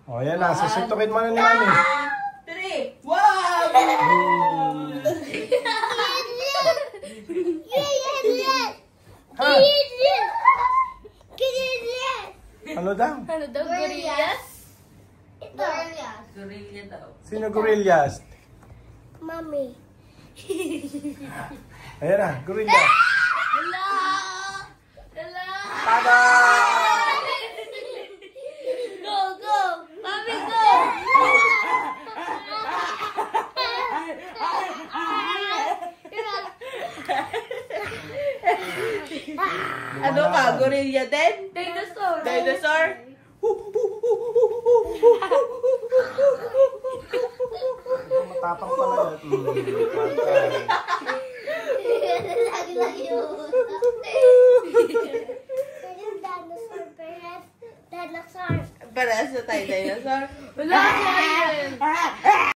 O, yan na. Susuntukin mo na ni Mami. 3. Wow! Ha? Ano daw? Ano daw? Gorillas? Gorilla daw. Sino gorillas? Mami. Ayan na, gorilla. Hello! Hello! Tada! Go, go! Mami, go! Ano ka? Gorilla din? Dinosaur! Dinosaur? Matapang pala yan. Lagi-lagi yun. Yung dinosaur, dinosaur. Parehas na tayo dinosaur. Wala na yun.